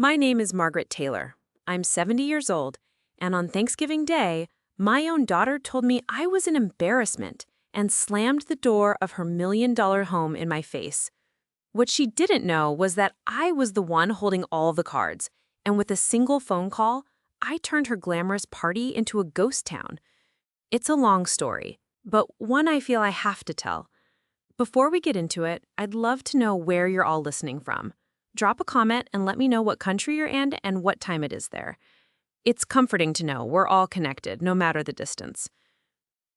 My name is Margaret Taylor. I'm 70 years old, and on Thanksgiving Day, my own daughter told me I was an embarrassment and slammed the door of her $1 million home in my face. What she didn't know was that I was the one holding all the cards, and with a single phone call, I turned her glamorous party into a ghost town. It's a long story, but one I feel I have to tell. Before we get into it, I'd love to know where you're all listening from. Drop a comment and let me know what country you're in and what time it is there. It's comforting to know we're all connected, no matter the distance.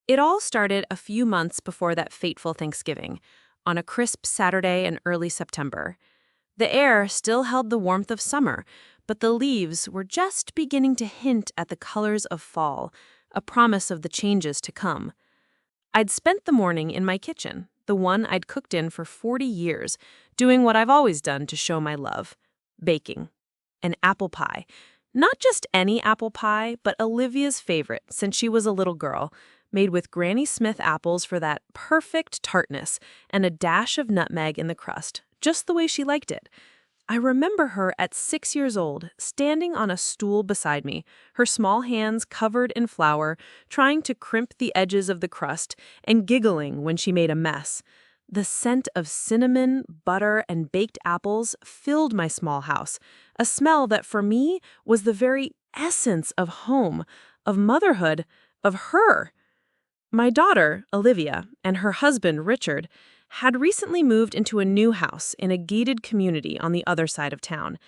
It all started a few months before that fateful Thanksgiving, on a crisp Saturday in early September. The air still held the warmth of summer, but the leaves were just beginning to hint at the colors of fall, a promise of the changes to come. I'd spent the morning in my kitchen, the one I'd cooked in for 40 years, doing what I've always done to show my love: baking. An apple pie. Not just any apple pie, but Olivia's favorite since she was a little girl, made with Granny Smith apples for that perfect tartness and a dash of nutmeg in the crust, just the way she liked it. I remember her at 6 years old, standing on a stool beside me, her small hands covered in flour, trying to crimp the edges of the crust and giggling when she made a mess. The scent of cinnamon, butter, and baked apples filled my small house, a smell that for me was the very essence of home, of motherhood, of her. My daughter, Olivia, and her husband, Richard, had recently moved into a new house in a gated community on the other side of town.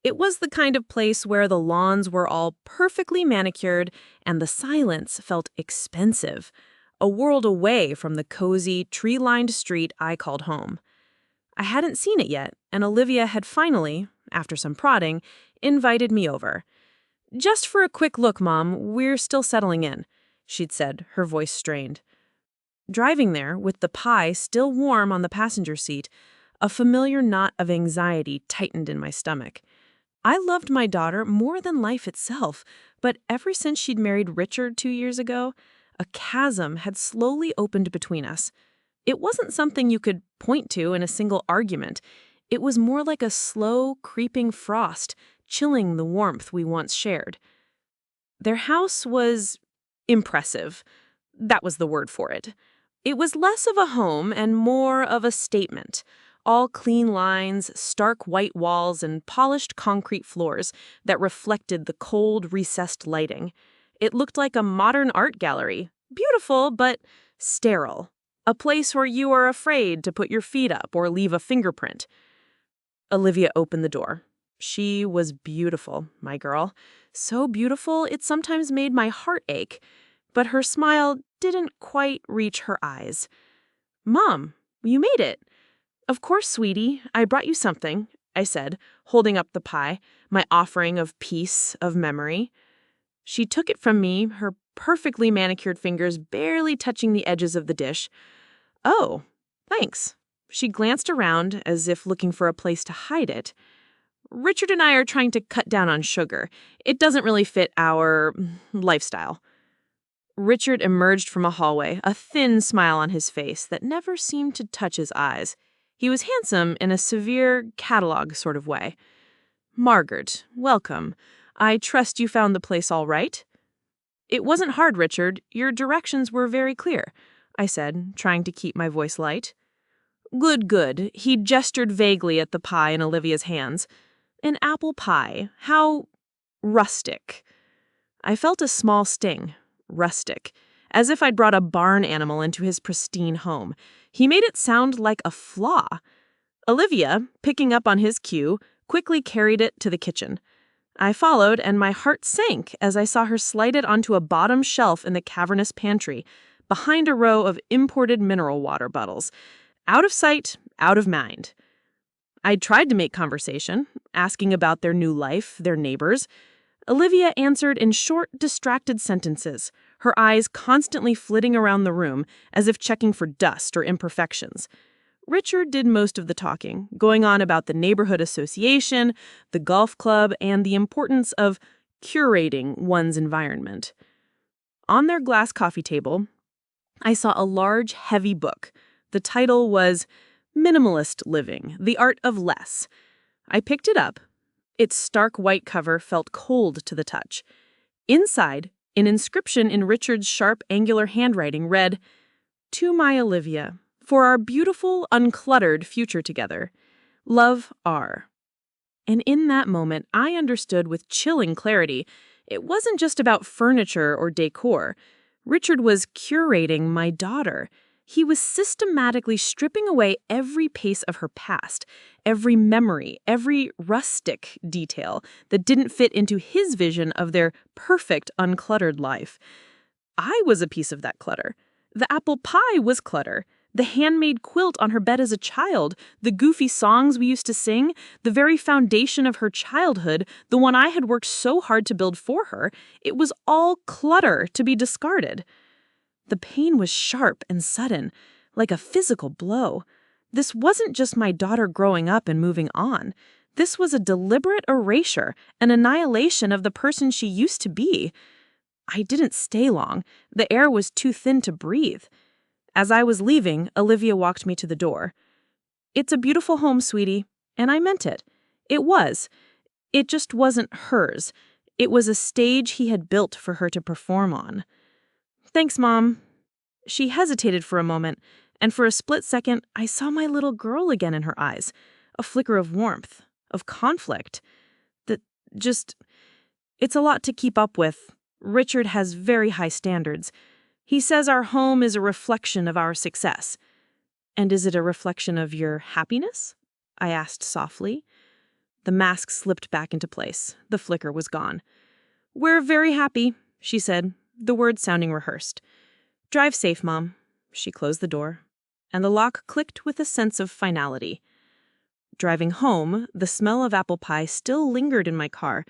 It was the kind of place where the lawns were all perfectly manicured and the silence felt expensive, a world away from the cozy, tree-lined street I called home. I hadn't seen it yet, and Olivia had finally, after some prodding, invited me over. "Just for a quick look, Mom, we're still settling in," she'd said, her voice strained. Driving there, with the pie still warm on the passenger seat, a familiar knot of anxiety tightened in my stomach. I loved my daughter more than life itself, but ever since she'd married Richard 2 years ago, a chasm had slowly opened between us. It wasn't something you could point to in a single argument. It was more like a slow, creeping frost, chilling the warmth we once shared. Their house was impressive. That was the word for it. It was less of a home and more of a statement. All clean lines, stark white walls, and polished concrete floors that reflected the cold, recessed lighting. It looked like a modern art gallery. Beautiful, but sterile. A place where you are afraid to put your feet up or leave a fingerprint. Olivia opened the door. She was beautiful, my girl. So beautiful it sometimes made my heart ache. But her smile didn't quite reach her eyes. "Mom, you made it." "Of course, sweetie. I brought you something," I said, holding up the pie, my offering of peace, of memory. She took it from me, her perfectly manicured fingers barely touching the edges of the dish. "Oh, thanks." She glanced around as if looking for a place to hide it. "Richard and I are trying to cut down on sugar. It doesn't really fit our lifestyle." Richard emerged from a hallway, a thin smile on his face that never seemed to touch his eyes. He was handsome in a severe catalog sort of way. "Margaret, welcome. I trust you found the place all right?" "It wasn't hard, Richard. Your directions were very clear," I said, trying to keep my voice light. "Good, good." He gestured vaguely at the pie in Olivia's hands. "An apple pie. How rustic." I felt a small sting. Rustic, as if I'd brought a barn animal into his pristine home. He made it sound like a flaw. Olivia, picking up on his cue, quickly carried it to the kitchen. I followed, and my heart sank as I saw her slide it onto a bottom shelf in the cavernous pantry, behind a row of imported mineral water bottles. Out of sight, out of mind. I'd tried to make conversation, asking about their new life, their neighbors. Olivia answered in short, distracted sentences, her eyes constantly flitting around the room as if checking for dust or imperfections. Richard did most of the talking, going on about the neighborhood association, the golf club, and the importance of curating one's environment. On their glass coffee table, I saw a large, heavy book. The title was Minimalist Living: The Art of Less. I picked it up. Its stark white cover felt cold to the touch. Inside, an inscription in Richard's sharp, angular handwriting read, "To my Olivia, for our beautiful, uncluttered future together. Love, R." And in that moment, I understood with chilling clarity, it wasn't just about furniture or decor. Richard was curating my daughter. He was systematically stripping away every piece of her past, every memory, every rustic detail that didn't fit into his vision of their perfect, uncluttered life. I was a piece of that clutter. The apple pie was clutter. The handmade quilt on her bed as a child, the goofy songs we used to sing, the very foundation of her childhood, the one I had worked so hard to build for her, it was all clutter to be discarded. The pain was sharp and sudden, like a physical blow. This wasn't just my daughter growing up and moving on. This was a deliberate erasure, an annihilation of the person she used to be. I didn't stay long. The air was too thin to breathe. As I was leaving, Olivia walked me to the door. "It's a beautiful home, sweetie," and I meant it. It was. It just wasn't hers. It was a stage he had built for her to perform on. "Thanks, Mom." She hesitated for a moment, and for a split second, I saw my little girl again in her eyes. A flicker of warmth, of conflict. That just... It's a lot to keep up with. Richard has very high standards. He says our home is a reflection of our success. "And is it a reflection of your happiness?" I asked softly. The mask slipped back into place. The flicker was gone. "We're very happy," she said, the words sounding rehearsed. "Drive safe, Mom." She closed the door, and the lock clicked with a sense of finality. Driving home, the smell of apple pie still lingered in my car,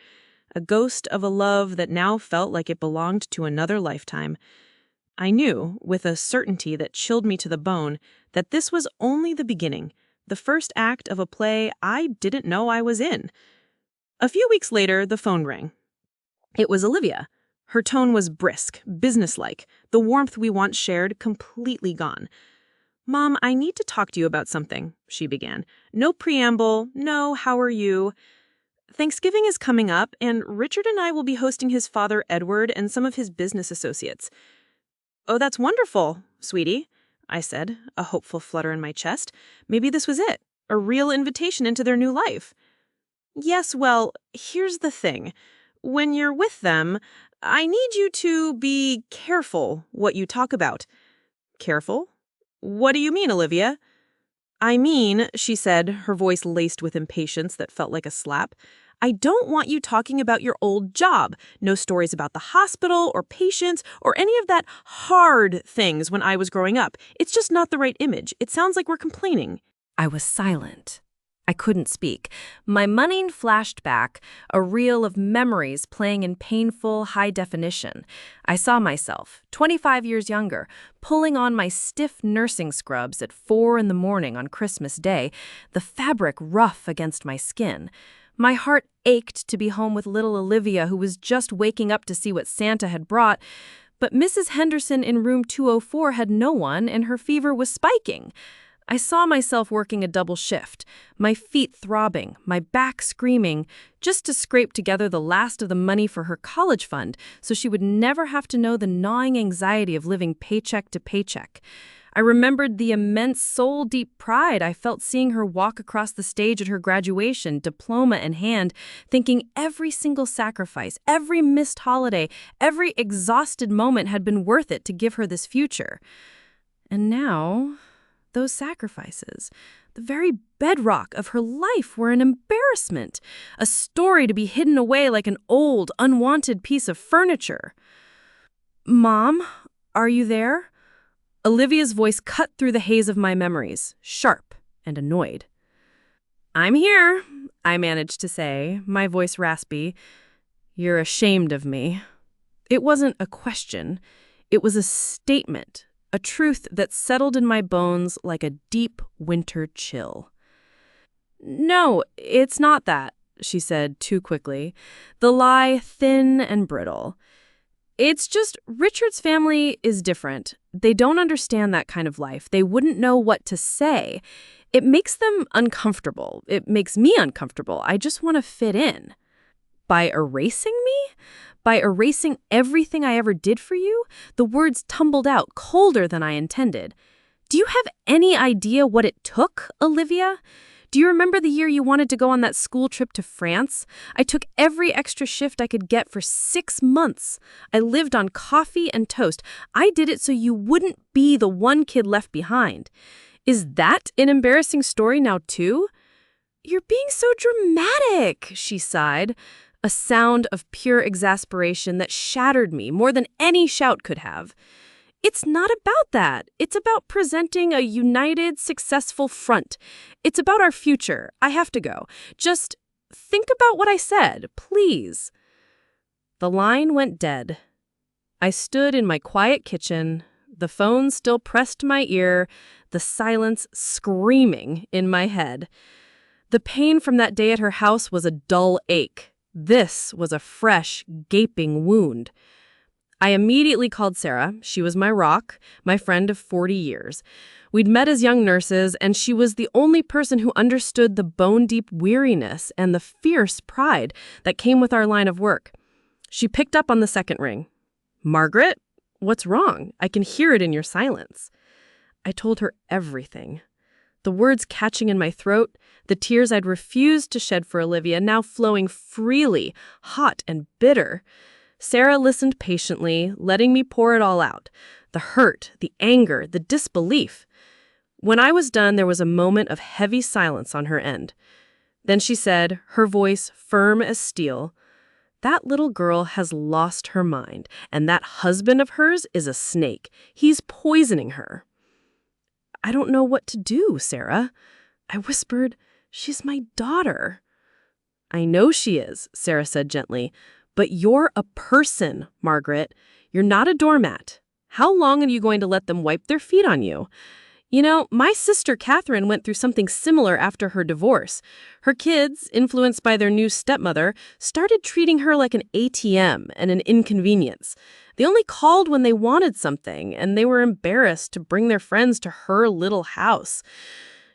a ghost of a love that now felt like it belonged to another lifetime. I knew, with a certainty that chilled me to the bone, that this was only the beginning, the first act of a play I didn't know I was in. A few weeks later, the phone rang. It was Olivia. Her tone was brisk, businesslike, the warmth we once shared completely gone. "Mom, I need to talk to you about something," she began. "No preamble, no how are you. Thanksgiving is coming up, and Richard and I will be hosting his father, Edward, and some of his business associates." "Oh, that's wonderful, sweetie," I said, a hopeful flutter in my chest. Maybe this was it, a real invitation into their new life. "Yes, well, here's the thing. When you're with them, I need you to be careful what you talk about." "Careful? What do you mean, Olivia?" "I mean," she said, her voice laced with impatience that felt like a slap, "I don't want you talking about your old job. No stories about the hospital or patients or any of that hard things when I was growing up. It's just not the right image. It sounds like we're complaining." I was silent. I couldn't speak. My mind flashed back, a reel of memories playing in painful, high definition. I saw myself, 25 years younger, pulling on my stiff nursing scrubs at 4 in the morning on Christmas Day, the fabric rough against my skin. My heart ached to be home with little Olivia, who was just waking up to see what Santa had brought, but Mrs. Henderson in room 204 had no one, and her fever was spiking. I saw myself working a double shift, my feet throbbing, my back screaming, just to scrape together the last of the money for her college fund so she would never have to know the gnawing anxiety of living paycheck to paycheck. I remembered the immense soul-deep pride I felt seeing her walk across the stage at her graduation, diploma in hand, thinking every single sacrifice, every missed holiday, every exhausted moment had been worth it to give her this future. And now, those sacrifices, the very bedrock of her life, were an embarrassment, a story to be hidden away like an old, unwanted piece of furniture. "Mom, are you there?" Olivia's voice cut through the haze of my memories, sharp and annoyed. "I'm here," I managed to say, my voice raspy. "You're ashamed of me." It wasn't a question. It was a statement, a truth that settled in my bones like a deep winter chill. "No, it's not that," she said too quickly, the lie thin and brittle. It's just Richard's family is different. They don't understand that kind of life. They wouldn't know what to say. It makes them uncomfortable. It makes me uncomfortable. I just want to fit in. By erasing me? By erasing everything I ever did for you? The words tumbled out colder than I intended. Do you have any idea what it took, Olivia? Do you remember the year you wanted to go on that school trip to France? I took every extra shift I could get for 6 months. I lived on coffee and toast. I did it so you wouldn't be the one kid left behind. Is that an embarrassing story now, too? You're being so dramatic, she sighed, a sound of pure exasperation that shattered me more than any shout could have. It's not about that. It's about presenting a united, successful front. It's about our future. I have to go. Just think about what I said, please. The line went dead. I stood in my quiet kitchen, the phone still pressed to my ear, the silence screaming in my head. The pain from that day at her house was a dull ache. This was a fresh, gaping wound. I immediately called Sarah. She was my rock, my friend of 40 years. We'd met as young nurses, and she was the only person who understood the bone-deep weariness and the fierce pride that came with our line of work. She picked up on the second ring. "Margaret, what's wrong? I can hear it in your silence." I told her everything. The words catching in my throat, the tears I'd refused to shed for Olivia now flowing freely, hot and bitter. Sarah listened patiently, letting me pour it all out. The hurt, the anger, the disbelief. When I was done, there was a moment of heavy silence on her end. Then she said, her voice firm as steel, "That little girl has lost her mind, and that husband of hers is a snake. He's poisoning her." "I don't know what to do, Sarah." I whispered, "She's my daughter." "I know she is," Sarah said gently. "But you're a person, Margaret. You're not a doormat. How long are you going to let them wipe their feet on you? You know, my sister Catherine went through something similar after her divorce. Her kids, influenced by their new stepmother, started treating her like an ATM and an inconvenience. They only called when they wanted something, and they were embarrassed to bring their friends to her little house.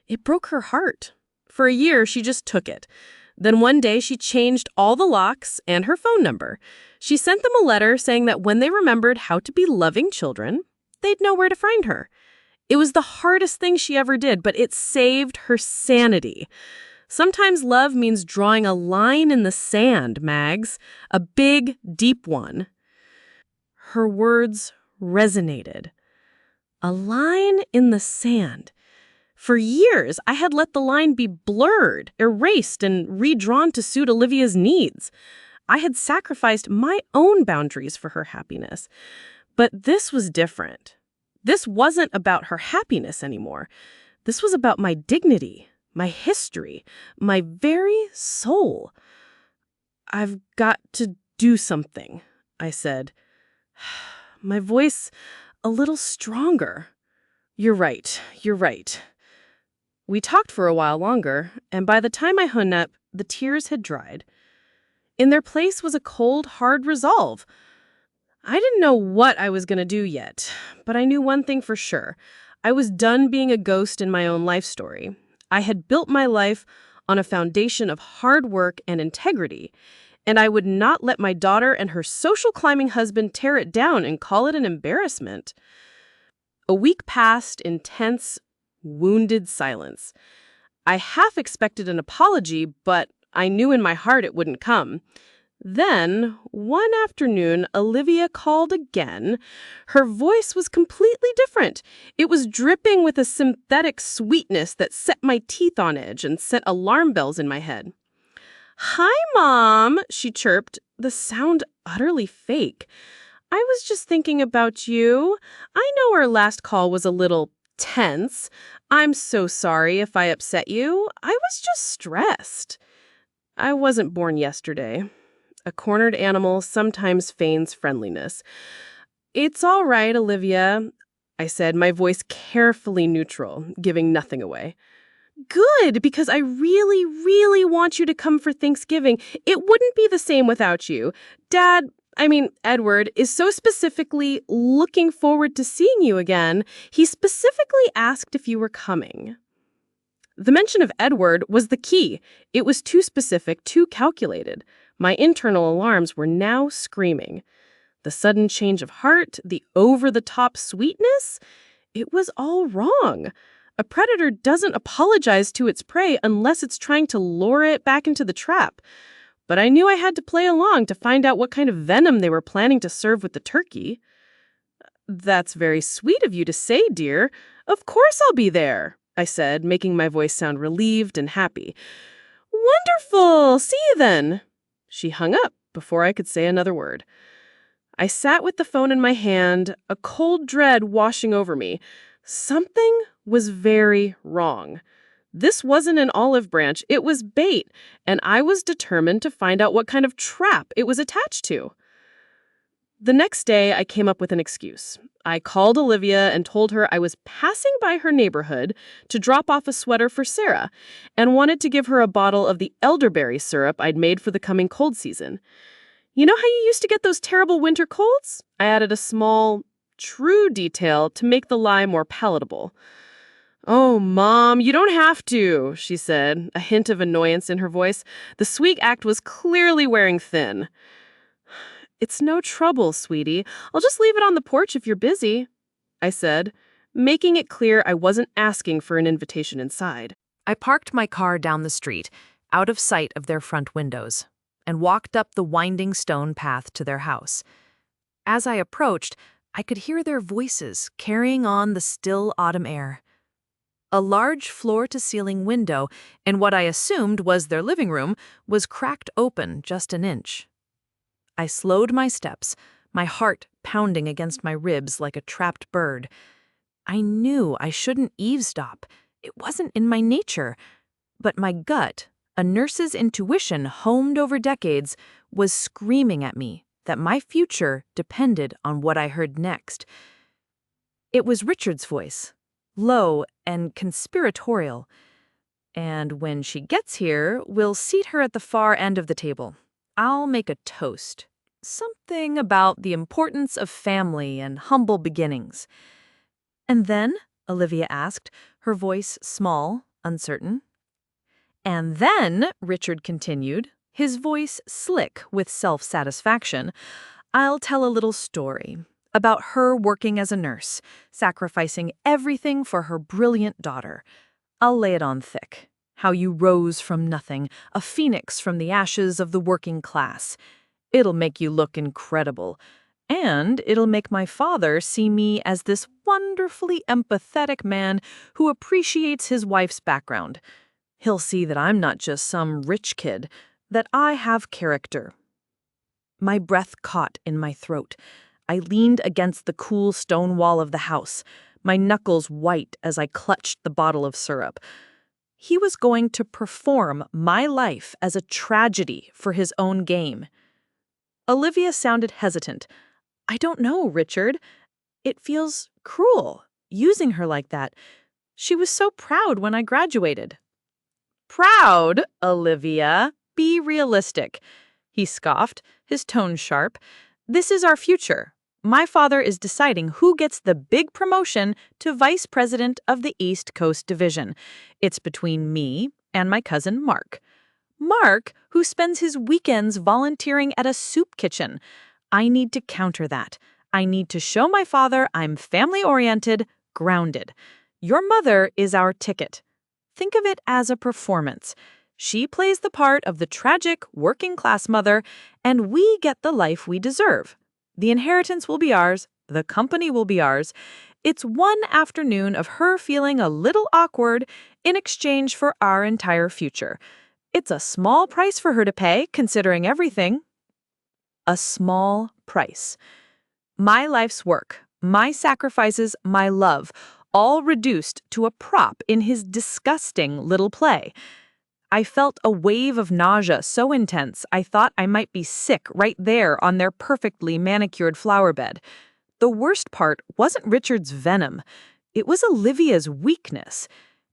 It broke her heart. For a year, she just took it. Then one day, she changed all the locks and her phone number. She sent them a letter saying that when they remembered how to be loving children, they'd know where to find her. It was the hardest thing she ever did, but it saved her sanity. Sometimes love means drawing a line in the sand, Mags. A big, deep one. Her words resonated. A line in the sand. For years, I had let the line be blurred, erased, and redrawn to suit Olivia's needs. I had sacrificed my own boundaries for her happiness. But this was different. This wasn't about her happiness anymore. This was about my dignity, my history, my very soul. "I've got to do something," I said. My voice a little stronger. You're right. We talked for a while longer, and by the time I hung up, the tears had dried. In their place was a cold, hard resolve. I didn't know what I was going to do yet, but I knew one thing for sure. I was done being a ghost in my own life story. I had built my life on a foundation of hard work and integrity, and I would not let my daughter and her social climbing husband tear it down and call it an embarrassment. A week passed in tense, wounded silence. I half expected an apology, but I knew in my heart it wouldn't come. Then, one afternoon, Olivia called again. Her voice was completely different. It was dripping with a synthetic sweetness that set my teeth on edge and set alarm bells in my head. "Hi, Mom," she chirped, the sound utterly fake. "I was just thinking about you. I know our last call was a little tense. I'm so sorry if I upset you. I was just stressed." I wasn't born yesterday. A cornered animal sometimes feigns friendliness. "It's all right, Olivia," I said, my voice carefully neutral, giving nothing away. "Good, because I really, really want you to come for Thanksgiving. It wouldn't be the same without you. Dad, Edward is so specifically looking forward to seeing you again. He specifically asked if you were coming. The mention of Edward was the key. It was too specific, too calculated. My internal alarms were now screaming. The sudden change of heart, the over-the-top sweetness, it was all wrong. A predator doesn't apologize to its prey unless it's trying to lure it back into the trap. But I knew I had to play along to find out what kind of venom they were planning to serve with the turkey. "That's very sweet of you to say, dear. Of course I'll be there," I said, making my voice sound relieved and happy. "Wonderful! See you then." She hung up before I could say another word. I sat with the phone in my hand, a cold dread washing over me. Something was very wrong. This wasn't an olive branch, it was bait, and I was determined to find out what kind of trap it was attached to. The next day, I came up with an excuse. I called Olivia and told her I was passing by her neighborhood to drop off a sweater for Sarah and wanted to give her a bottle of the elderberry syrup I'd made for the coming cold season. You know how you used to get those terrible winter colds? I added a small, true detail to make the lie more palatable. "Oh, Mom, you don't have to," she said, a hint of annoyance in her voice. The sweet act was clearly wearing thin. "It's no trouble, sweetie. I'll just leave it on the porch if you're busy," I said, making it clear I wasn't asking for an invitation inside. I parked my car down the street, out of sight of their front windows, and walked up the winding stone path to their house. As I approached, I could hear their voices carrying on the still autumn air. A large floor-to-ceiling window, in what I assumed was their living room, was cracked open just an inch. I slowed my steps, my heart pounding against my ribs like a trapped bird. I knew I shouldn't eavesdrop. It wasn't in my nature. But my gut, a nurse's intuition honed over decades, was screaming at me that my future depended on what I heard next. It was Richard's voice, low and conspiratorial. "And when she gets here, we'll seat her at the far end of the table. I'll make a toast. Something about the importance of family and humble beginnings." "And then?" Olivia asked, her voice small, uncertain. "And then," Richard continued, his voice slick with self-satisfaction, "I'll tell a little story about her working as a nurse, sacrificing everything for her brilliant daughter. I'll lay it on thick. How you rose from nothing, a phoenix from the ashes of the working class. It'll make you look incredible. And it'll make my father see me as this wonderfully empathetic man who appreciates his wife's background. He'll see that I'm not just some rich kid, that I have character." My breath caught in my throat. I leaned against the cool stone wall of the house, my knuckles white as I clutched the bottle of syrup. He was going to perform my life as a tragedy for his own game. Olivia sounded hesitant. "I don't know, Richard. It feels cruel, using her like that. She was so proud when I graduated." "Proud, Olivia? Be realistic," he scoffed, his tone sharp. "This is our future. My father is deciding who gets the big promotion to vice president of the East Coast Division. It's between me and my cousin Mark. Mark, who spends his weekends volunteering at a soup kitchen. I need to counter that. I need to show my father I'm family-oriented, grounded. Your mother is our ticket. Think of it as a performance. She plays the part of the tragic working-class mother, and we get the life we deserve. The inheritance will be ours. The company will be ours. It's one afternoon of her feeling a little awkward in exchange for our entire future. It's a small price for her to pay, considering everything." A small price. My life's work, my sacrifices, my love, all reduced to a prop in his disgusting little play. I felt a wave of nausea so intense I thought I might be sick right there on their perfectly manicured flower bed. The worst part wasn't Richard's venom. It was Olivia's weakness.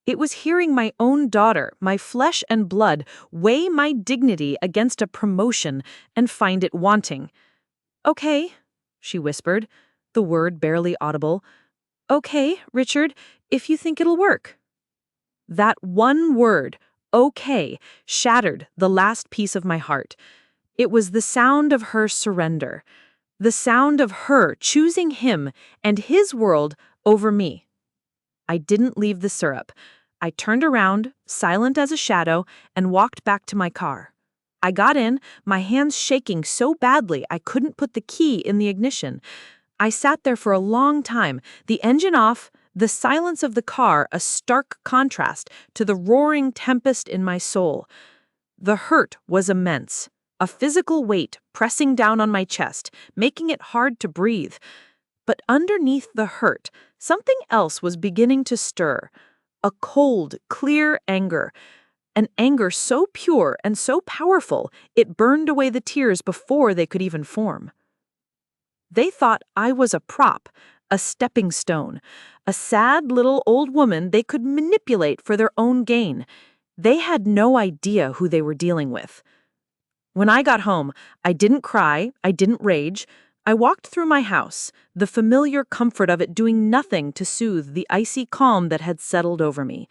It was hearing my own daughter, my flesh and blood, weigh my dignity against a promotion and find it wanting. Okay, she whispered, the word barely audible. Okay, Richard, if you think it'll work. That one word, okay, shattered the last piece of my heart. It was the sound of her surrender, the sound of her choosing him and his world over me. I didn't leave the syrup. I turned around, silent as a shadow, and walked back to my car. I got in, my hands shaking so badly I couldn't put the key in the ignition. I sat there for a long time, the engine off, the silence of the car a stark contrast to the roaring tempest in my soul. The hurt was immense, a physical weight pressing down on my chest, making it hard to breathe. But underneath the hurt, something else was beginning to stir. A cold, clear anger. An anger so pure and so powerful, it burned away the tears before they could even form. They thought I was a prop, a stepping stone, a sad little old woman they could manipulate for their own gain. They had no idea who they were dealing with. When I got home, I didn't cry, I didn't rage. I walked through my house, the familiar comfort of it doing nothing to soothe the icy calm that had settled over me.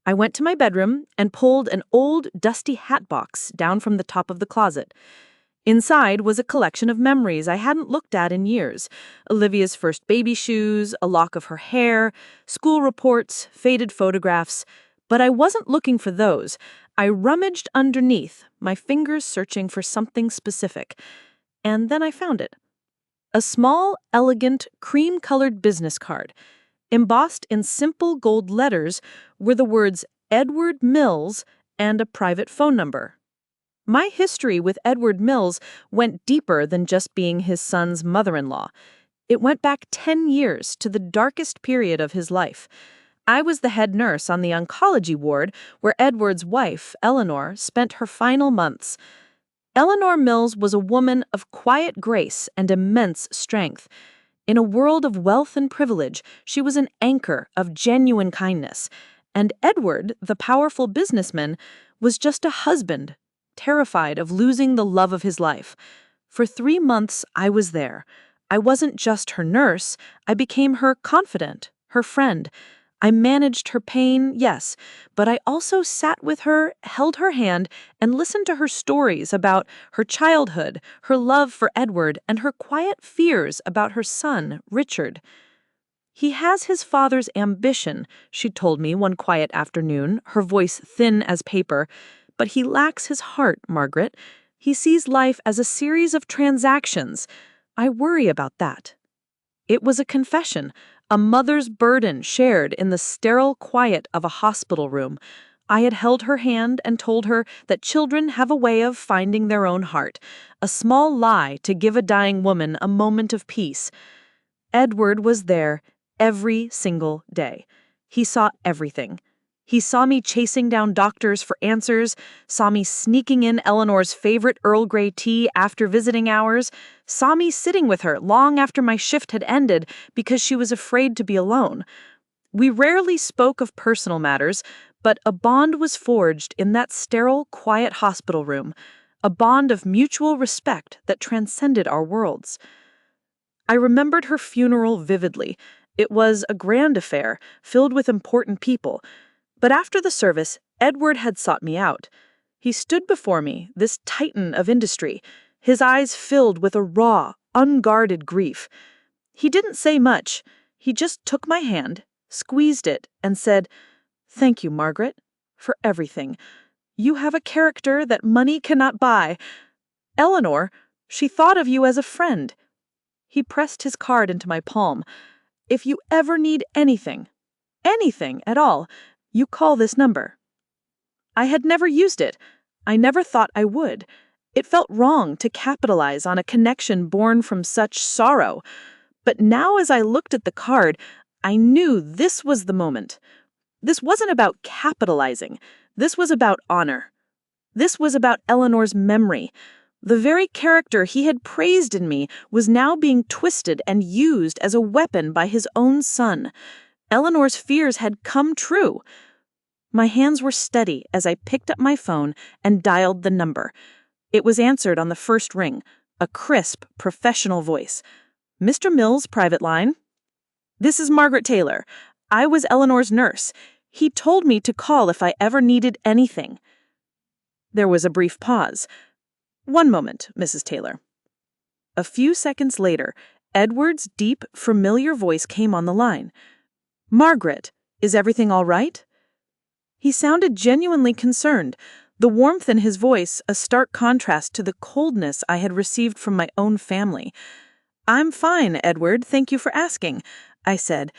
I went to my bedroom and pulled an old, dusty hat box down from the top of the closet. Inside was a collection of memories I hadn't looked at in years. Olivia's first baby shoes, a lock of her hair, school reports, faded photographs. But I wasn't looking for those. I rummaged underneath, my fingers searching for something specific. And then I found it. A small, elegant, cream-colored business card. Embossed in simple gold letters were the words Edward Mills and a private phone number. My history with Edward Mills went deeper than just being his son's mother-in-law. It went back 10 years to the darkest period of his life. I was the head nurse on the oncology ward where Edward's wife, Eleanor, spent her final months. Eleanor Mills was a woman of quiet grace and immense strength. In a world of wealth and privilege, she was an anchor of genuine kindness. And Edward, the powerful businessman, was just a husband, terrified of losing the love of his life. For 3 months, I was there. I wasn't just her nurse, I became her confidant, her friend. I managed her pain, yes, but I also sat with her, held her hand, and listened to her stories about her childhood, her love for Edward, and her quiet fears about her son, Richard. He has his father's ambition, she told me one quiet afternoon, her voice thin as paper, but he lacks his heart, Margaret. He sees life as a series of transactions. I worry about that. It was a confession, a mother's burden shared in the sterile quiet of a hospital room. I had held her hand and told her that children have a way of finding their own heart, a small lie to give a dying woman a moment of peace. Edward was there every single day. He saw everything. He saw me chasing down doctors for answers, saw me sneaking in Eleanor's favorite Earl Grey tea after visiting hours, saw me sitting with her long after my shift had ended because she was afraid to be alone. We rarely spoke of personal matters, but a bond was forged in that sterile, quiet hospital room, a bond of mutual respect that transcended our worlds. I remembered her funeral vividly. It was a grand affair, filled with important people. But after the service, Edward had sought me out. He stood before me, this titan of industry, his eyes filled with a raw, unguarded grief. He didn't say much. He just took my hand, squeezed it, and said, "Thank you, Margaret, for everything. You have a character that money cannot buy. Eleanor, she thought of you as a friend." He pressed his card into my palm. "If you ever need anything at all, you call this number." I had never used it. I never thought I would. It felt wrong to capitalize on a connection born from such sorrow. But now as I looked at the card, I knew this was the moment. This wasn't about capitalizing. This was about honor. This was about Eleanor's memory. The very character he had praised in me was now being twisted and used as a weapon by his own son. Eleanor's fears had come true. My hands were steady as I picked up my phone and dialed the number. It was answered on the first ring, a crisp, professional voice. "Mr. Mills, private line." "This is Margaret Taylor. I was Eleanor's nurse. He told me to call if I ever needed anything." There was a brief pause. "One moment, Mrs. Taylor." A few seconds later, Edward's deep, familiar voice came on the line. "Margaret, is everything all right?" He sounded genuinely concerned, the warmth in his voice a stark contrast to the coldness I had received from my own family. "I'm fine, Edward, thank you for asking," I said.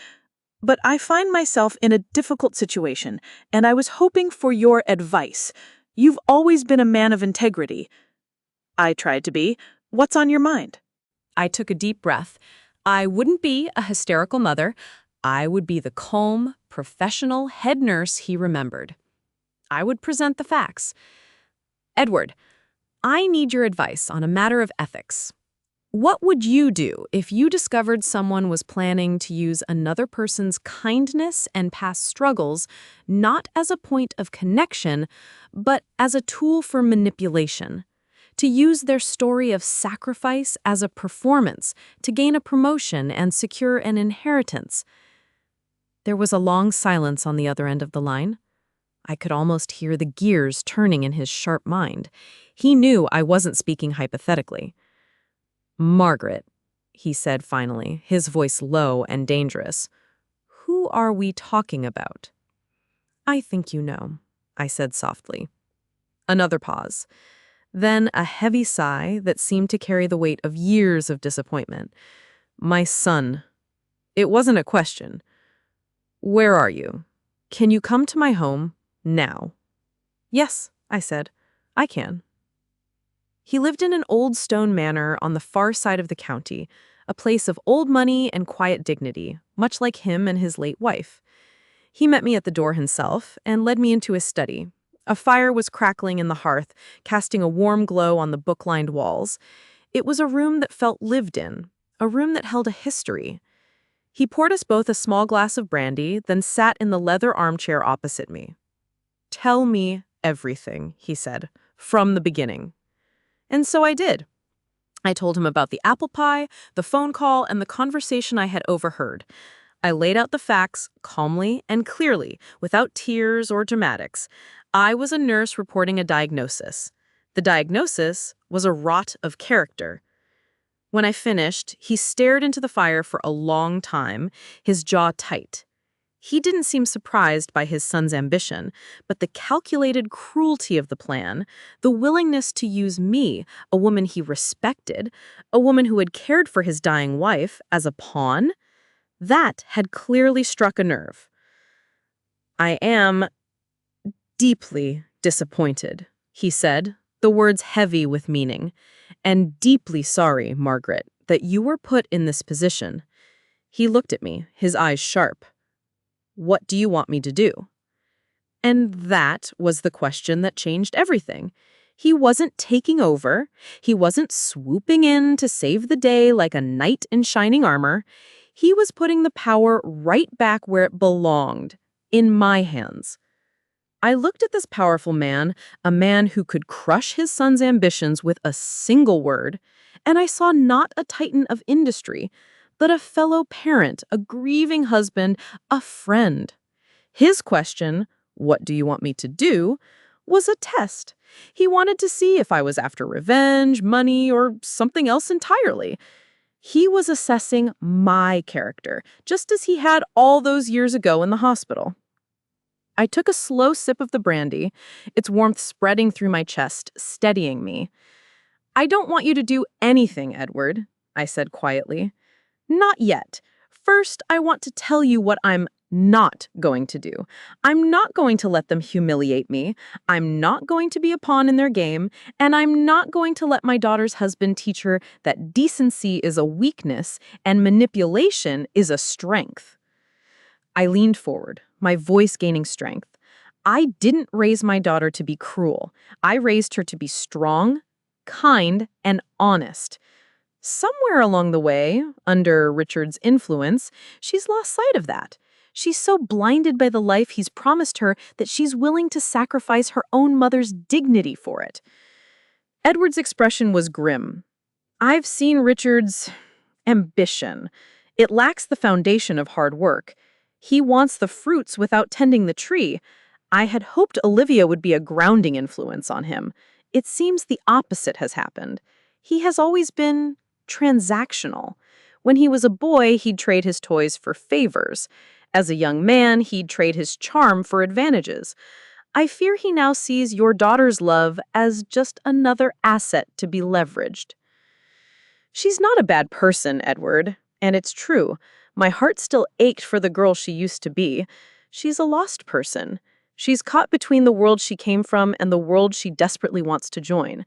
"But I find myself in a difficult situation, and I was hoping for your advice. You've always been a man of integrity." "I tried to be. What's on your mind?" I took a deep breath. I wouldn't be a hysterical mother. I would be the calm, professional head nurse he remembered. I would present the facts. "Edward, I need your advice on a matter of ethics. What would you do if you discovered someone was planning to use another person's kindness and past struggles not as a point of connection, but as a tool for manipulation? To use their story of sacrifice as a performance to gain a promotion and secure an inheritance?" There was a long silence on the other end of the line. I could almost hear the gears turning in his sharp mind. He knew I wasn't speaking hypothetically. "Margaret," he said finally, his voice low and dangerous, "who are we talking about?" "I think you know," I said softly. Another pause. Then a heavy sigh that seemed to carry the weight of years of disappointment. "My son." It wasn't a question. "Where are you? Can you come to my home now?" "Yes," I said. "I can." He lived in an old stone manor on the far side of the county, a place of old money and quiet dignity, much like him and his late wife. He met me at the door himself and led me into his study. A fire was crackling in the hearth, casting a warm glow on the book-lined walls. It was a room that felt lived in, a room that held a history. He poured us both a small glass of brandy, then sat in the leather armchair opposite me. "Tell me everything," he said, "from the beginning." And so I did. I told him about the apple pie, the phone call, and the conversation I had overheard. I laid out the facts calmly and clearly, without tears or dramatics. I was a nurse reporting a diagnosis. The diagnosis was a rot of character. When I finished, he stared into the fire for a long time, his jaw tight. He didn't seem surprised by his son's ambition, but the calculated cruelty of the plan, the willingness to use me, a woman he respected, a woman who had cared for his dying wife, as a pawn, that had clearly struck a nerve. "I am deeply disappointed," he said, the words heavy with meaning, "and deeply sorry, Margaret, that you were put in this position." He looked at me, his eyes sharp. "What do you want me to do?" And that was the question that changed everything. He wasn't taking over. He wasn't swooping in to save the day like a knight in shining armor. He was putting the power right back where it belonged, in my hands. I looked at this powerful man, a man who could crush his son's ambitions with a single word, and I saw not a titan of industry, but a fellow parent, a grieving husband, a friend. His question, "What do you want me to do?" was a test. He wanted to see if I was after revenge, money, or something else entirely. He was assessing my character, just as he had all those years ago in the hospital. I took a slow sip of the brandy, its warmth spreading through my chest, steadying me. "I don't want you to do anything, Edward," I said quietly. "Not yet. First, I want to tell you what I'm not going to do. I'm not going to let them humiliate me. I'm not going to be a pawn in their game. And I'm not going to let my daughter's husband teach her that decency is a weakness and manipulation is a strength." I leaned forward, my voice gaining strength. I didn't raise my daughter to be cruel. I raised her to be strong, kind, and honest. Somewhere along the way, under Richard's influence, she's lost sight of that. She's so blinded by the life he's promised her that she's willing to sacrifice her own mother's dignity for it. Edward's expression was grim. I've seen Richard's ambition. It lacks the foundation of hard work. He wants the fruits without tending the tree. I had hoped Olivia would be a grounding influence on him. It seems the opposite has happened. He has always been transactional. When he was a boy, he'd trade his toys for favors. As a young man, he'd trade his charm for advantages. I fear he now sees your daughter's love as just another asset to be leveraged. She's not a bad person, Edward, and it's true. My heart still ached for the girl she used to be. She's a lost person. She's caught between the world she came from and the world she desperately wants to join.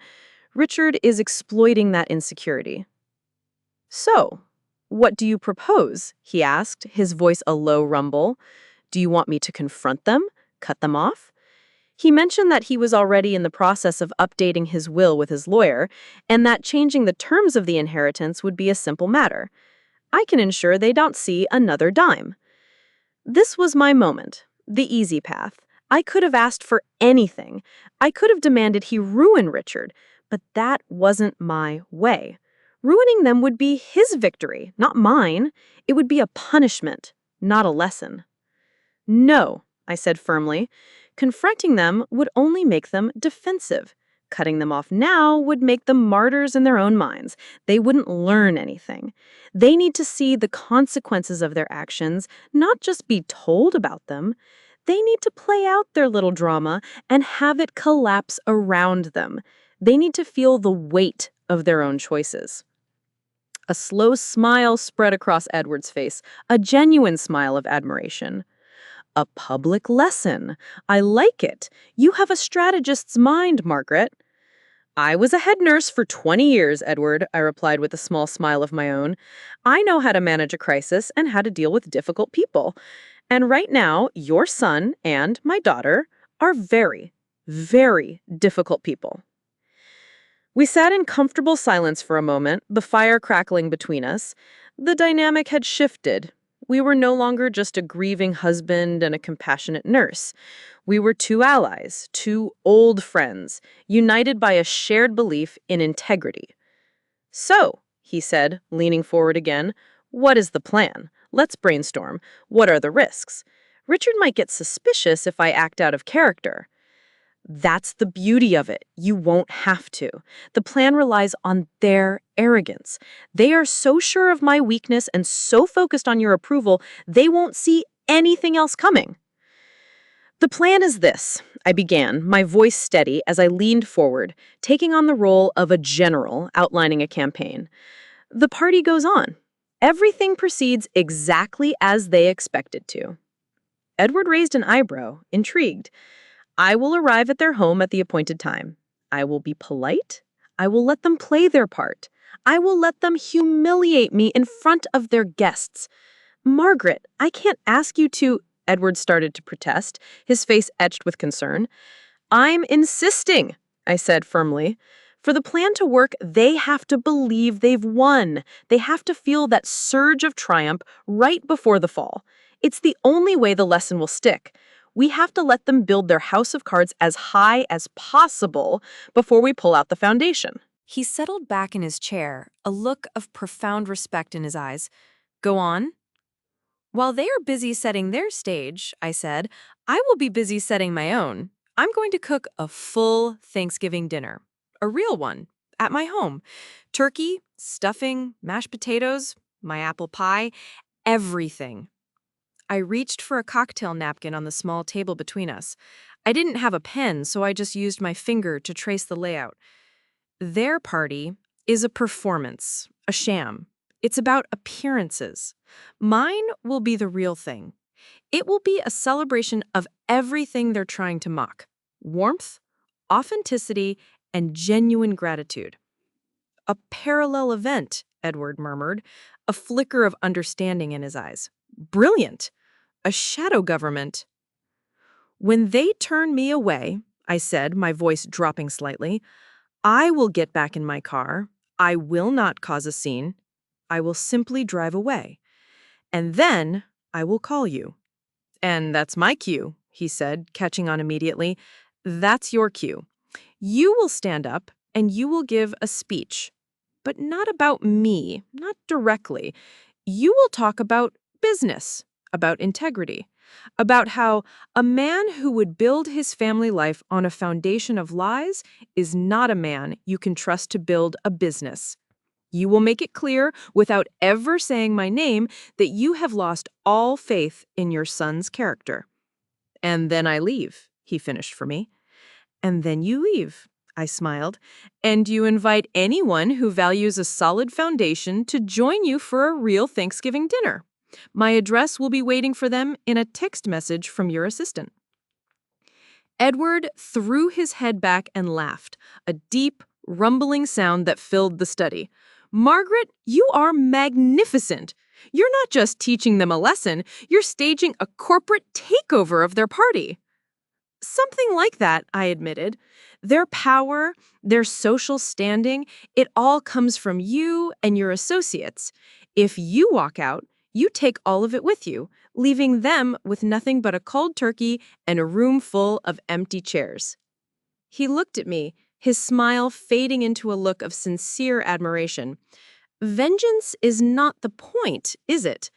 Richard is exploiting that insecurity. So, what do you propose? He asked, his voice a low rumble. Do you want me to confront them? Cut them off? He mentioned that he was already in the process of updating his will with his lawyer, and that changing the terms of the inheritance would be a simple matter. I can ensure they don't see another dime. This was my moment, the easy path. I could have asked for anything. I could have demanded he ruin Richard, but that wasn't my way. Ruining them would be his victory, not mine. It would be a punishment, not a lesson. No, I said firmly. Confronting them would only make them defensive. Cutting them off now would make them martyrs in their own minds. They wouldn't learn anything. They need to see the consequences of their actions, not just be told about them. They need to play out their little drama and have it collapse around them. They need to feel the weight of their own choices. A slow smile spread across Edward's face, a genuine smile of admiration. A public lesson. I like it. You have a strategist's mind, Margaret. I was a head nurse for 20 years, Edward, I replied with a small smile of my own. I know how to manage a crisis and how to deal with difficult people. And right now, your son and my daughter are very, very difficult people. We sat in comfortable silence for a moment, the fire crackling between us. The dynamic had shifted. We were no longer just a grieving husband and a compassionate nurse. We were two allies, two old friends, united by a shared belief in integrity. So, he said, leaning forward again, what is the plan? Let's brainstorm. What are the risks? Richard might get suspicious if I act out of character. That's the beauty of it. You won't have to. The plan relies on their arrogance. They are so sure of my weakness and so focused on your approval, they won't see anything else coming. The plan is this, I began, my voice steady as I leaned forward, taking on the role of a general outlining a campaign. The party goes on. Everything proceeds exactly as they expected to. Edward raised an eyebrow, intrigued. I will arrive at their home at the appointed time. I will be polite. I will let them play their part. I will let them humiliate me in front of their guests. Margaret, I can't ask you to... Edward started to protest, his face etched with concern. I'm insisting, I said firmly. For the plan to work, they have to believe they've won. They have to feel that surge of triumph right before the fall. It's the only way the lesson will stick. We have to let them build their house of cards as high as possible before we pull out the foundation. He settled back in his chair, a look of profound respect in his eyes. Go on. While they are busy setting their stage, I said, I will be busy setting my own. I'm going to cook a full Thanksgiving dinner. A real one. At my home. Turkey, stuffing, mashed potatoes, my apple pie, everything. I reached for a cocktail napkin on the small table between us. I didn't have a pen, so I just used my finger to trace the layout. Their party is a performance, a sham. It's about appearances. Mine will be the real thing. It will be a celebration of everything they're trying to mock. Warmth, authenticity, and genuine gratitude. A parallel event, Edward murmured, a flicker of understanding in his eyes. Brilliant! A shadow government. When they turn me away, I said, my voice dropping slightly, I will get back in my car. I will not cause a scene. I will simply drive away. And then I will call you. And that's my cue, he said, catching on immediately. That's your cue. You will stand up and you will give a speech. but not about me, not directly. You will talk about business, about integrity, about how a man who would build his family life on a foundation of lies is not a man you can trust to build a business. You will make it clear, without ever saying my name, that you have lost all faith in your son's character. And then I leave, he finished for me. And then you leave, I smiled, and you invite anyone who values a solid foundation to join you for a real Thanksgiving dinner. My address will be waiting for them in a text message from your assistant. Edward threw his head back and laughed, a deep, rumbling sound that filled the study. Margaret, you are magnificent. You're not just teaching them a lesson, you're staging a corporate takeover of their party. Something like that, I admitted. Their power, their social standing, it all comes from you and your associates. If you walk out, you take all of it with you, leaving them with nothing but a cold turkey and a room full of empty chairs. He looked at me, his smile fading into a look of sincere admiration. Vengeance is not the point, is it?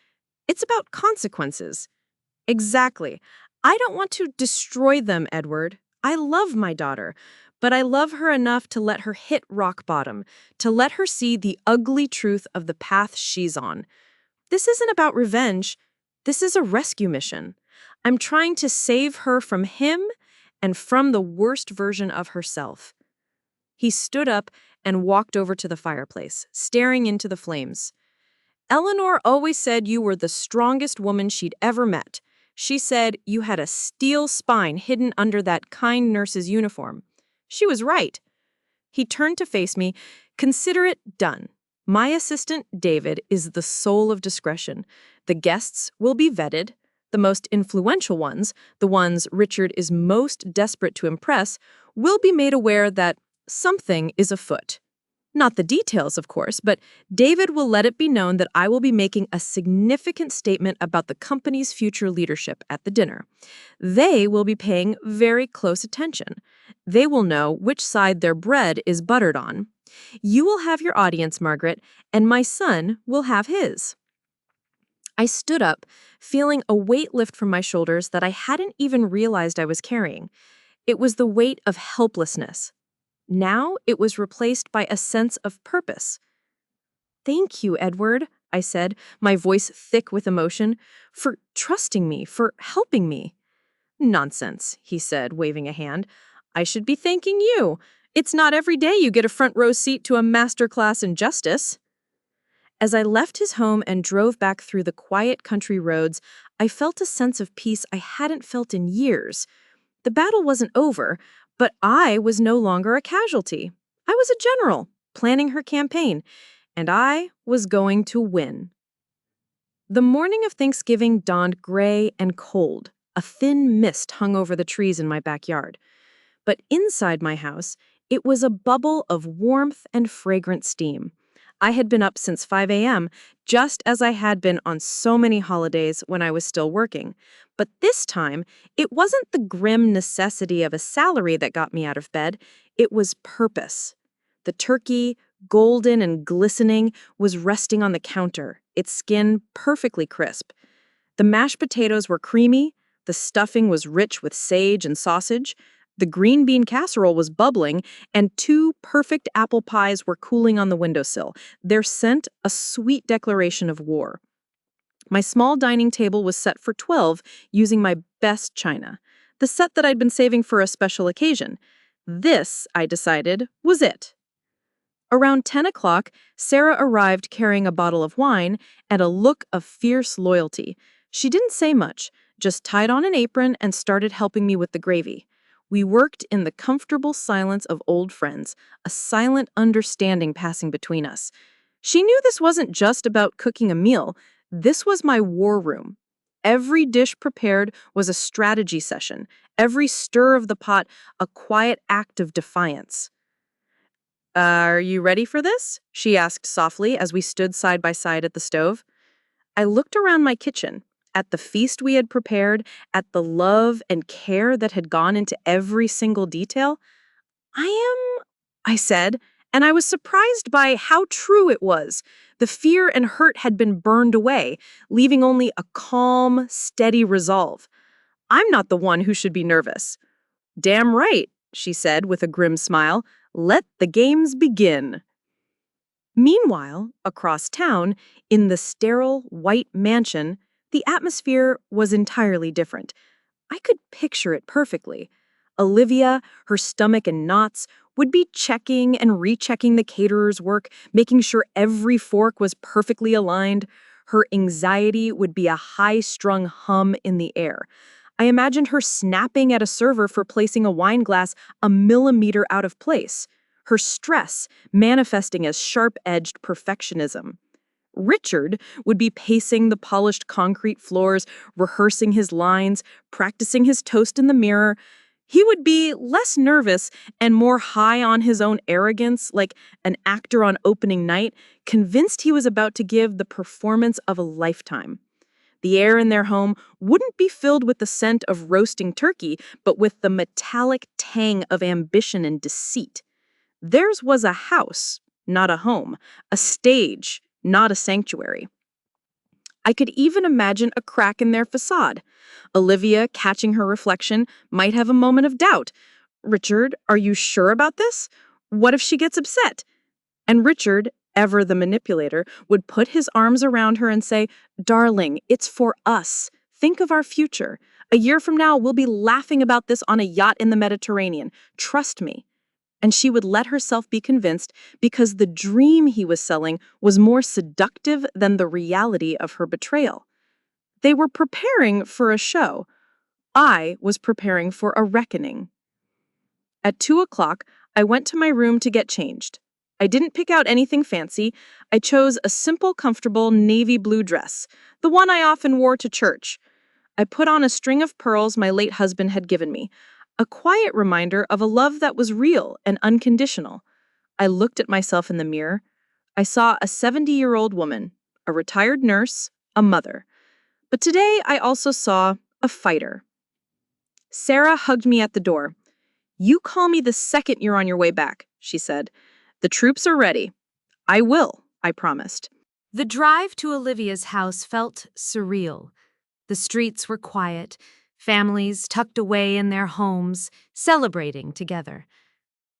It's about consequences. Exactly. I don't want to destroy them, Edward. I love my daughter, but I love her enough to let her hit rock bottom, to let her see the ugly truth of the path she's on. This isn't about revenge. This is a rescue mission. I'm trying to save her from him and from the worst version of herself. He stood up and walked over to the fireplace, staring into the flames. Eleanor always said you were the strongest woman she'd ever met. She said you had a steel spine hidden under that kind nurse's uniform. She was right. He turned to face me. Consider it done. My assistant, David, is the soul of discretion. The guests will be vetted. The most influential ones, the ones Richard is most desperate to impress, will be made aware that something is afoot. Not the details, of course, but David will let it be known that I will be making a significant statement about the company's future leadership at the dinner. They will be paying very close attention. They will know which side their bread is buttered on. You will have your audience, Margaret, and my son will have his. I stood up, feeling a weight lift from my shoulders that I hadn't even realized I was carrying. It was the weight of helplessness. Now it was replaced by a sense of purpose. Thank you, Edward, I said, my voice thick with emotion, for trusting me, for helping me. Nonsense, he said, waving a hand. I should be thanking you. It's not every day you get a front row seat to a masterclass in justice. As I left his home and drove back through the quiet country roads, I felt a sense of peace I hadn't felt in years. The battle wasn't over, but I was no longer a casualty. I was a general, planning her campaign, and I was going to win. The morning of Thanksgiving dawned gray and cold. A thin mist hung over the trees in my backyard. But inside my house, it was a bubble of warmth and fragrant steam. I had been up since 5 a.m., just as I had been on so many holidays when I was still working. But this time, it wasn't the grim necessity of a salary that got me out of bed. It was purpose. The turkey, golden and glistening, was resting on the counter, its skin perfectly crisp. The mashed potatoes were creamy, the stuffing was rich with sage and sausage, the green bean casserole was bubbling, and 2 perfect apple pies were cooling on the windowsill, their scent a sweet declaration of war. My small dining table was set for 12 using my best china, the set that I'd been saving for a special occasion. This, I decided, was it. Around 10 o'clock, Sarah arrived carrying a bottle of wine and a look of fierce loyalty. She didn't say much, just tied on an apron and started helping me with the gravy. We worked in the comfortable silence of old friends, a silent understanding passing between us. She knew this wasn't just about cooking a meal. This was my war room. Every dish prepared was a strategy session, every stir of the pot a quiet act of defiance. Are you ready for this? She asked softly as we stood side by side at the stove. I looked around my kitchen, at the feast we had prepared, at the love and care that had gone into every single detail. I said, And I was surprised by how true it was. The fear and hurt had been burned away, leaving only a calm, steady resolve. I'm not the one who should be nervous. Damn right, she said with a grim smile. Let the games begin. Meanwhile, across town, in the sterile, white mansion, the atmosphere was entirely different. I could picture it perfectly. Olivia, her stomach in knots, would be checking and rechecking the caterer's work, making sure every fork was perfectly aligned. Her anxiety would be a high-strung hum in the air. I imagined her snapping at a server for placing a wine glass a millimeter out of place, her stress manifesting as sharp-edged perfectionism. Richard would be pacing the polished concrete floors, rehearsing his lines, practicing his toast in the mirror. He would be less nervous and more high on his own arrogance, like an actor on opening night, convinced he was about to give the performance of a lifetime. The air in their home wouldn't be filled with the scent of roasting turkey, but with the metallic tang of ambition and deceit. Theirs was a house, not a home, a stage, not a sanctuary. I could even imagine a crack in their facade. Olivia, catching her reflection, might have a moment of doubt. Richard, are you sure about this? What if she gets upset? And Richard, ever the manipulator, would put his arms around her and say, Darling, it's for us. Think of our future. A year from now, we'll be laughing about this on a yacht in the Mediterranean. Trust me. And she would let herself be convinced because the dream he was selling was more seductive than the reality of her betrayal. They were preparing for a show. I was preparing for a reckoning. At 2 o'clock, I went to my room to get changed. I didn't pick out anything fancy. I chose a simple, comfortable navy blue dress, the one I often wore to church. I put on a string of pearls my late husband had given me, a quiet reminder of a love that was real and unconditional. I looked at myself in the mirror. I saw a 70-year-old woman, a retired nurse, a mother. But today I also saw a fighter. Sarah hugged me at the door. You call me the second you're on your way back, she said. The troops are ready. I will, I promised. The drive to Olivia's house felt surreal. The streets were quiet, families tucked away in their homes, celebrating together.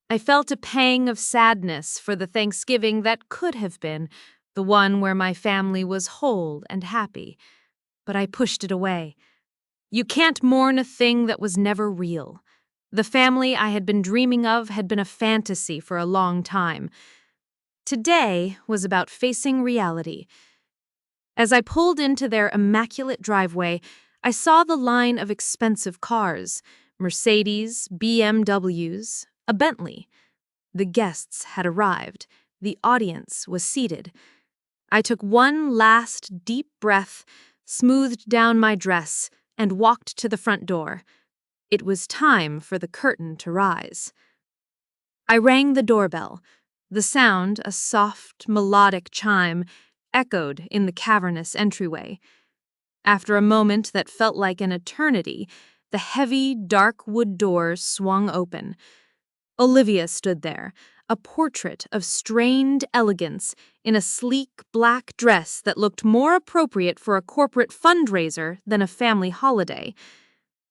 I felt a pang of sadness for the Thanksgiving that could have been, the one where my family was whole and happy. But I pushed it away. You can't mourn a thing that was never real. The family I had been dreaming of had been a fantasy for a long time. Today was about facing reality. As I pulled into their immaculate driveway, I saw the line of expensive cars, Mercedes, BMWs, a Bentley. The guests had arrived. The audience was seated. I took one last deep breath, smoothed down my dress, and walked to the front door. It was time for the curtain to rise. I rang the doorbell. The sound, a soft, melodic chime, echoed in the cavernous entryway. After a moment that felt like an eternity, the heavy, dark wood door swung open. Olivia stood there, a portrait of strained elegance in a sleek black dress that looked more appropriate for a corporate fundraiser than a family holiday.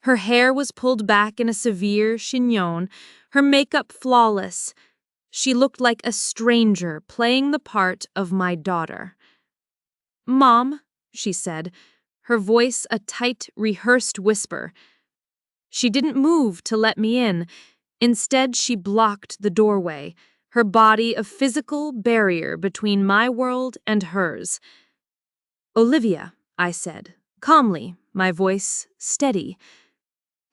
Her hair was pulled back in a severe chignon, her makeup flawless. She looked like a stranger playing the part of my daughter. "Mom," she said, her voice a tight, rehearsed whisper. She didn't move to let me in. Instead, she blocked the doorway, her body a physical barrier between my world and hers. "Olivia," I said, calmly, my voice steady.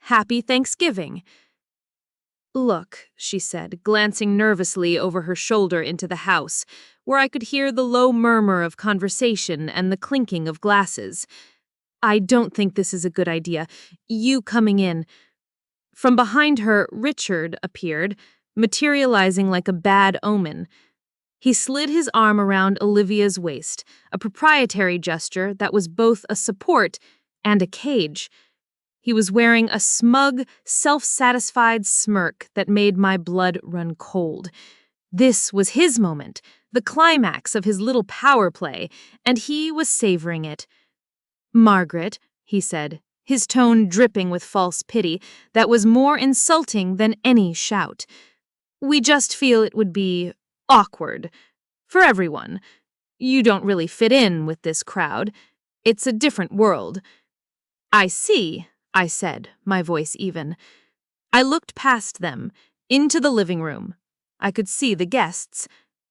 "Happy Thanksgiving." "Look," she said, glancing nervously over her shoulder into the house, where I could hear the low murmur of conversation and the clinking of glasses. "I don't think this is a good idea. You coming in." From behind her, Richard appeared, materializing like a bad omen. He slid his arm around Olivia's waist, a proprietary gesture that was both a support and a cage. He was wearing a smug, self-satisfied smirk that made my blood run cold. This was his moment, the climax of his little power play, and he was savoring it. "Margaret," he said, his tone dripping with false pity that was more insulting than any shout. "We just feel it would be awkward. For everyone. You don't really fit in with this crowd. It's a different world." "I see," I said, my voice even. I looked past them, into the living room. I could see the guests.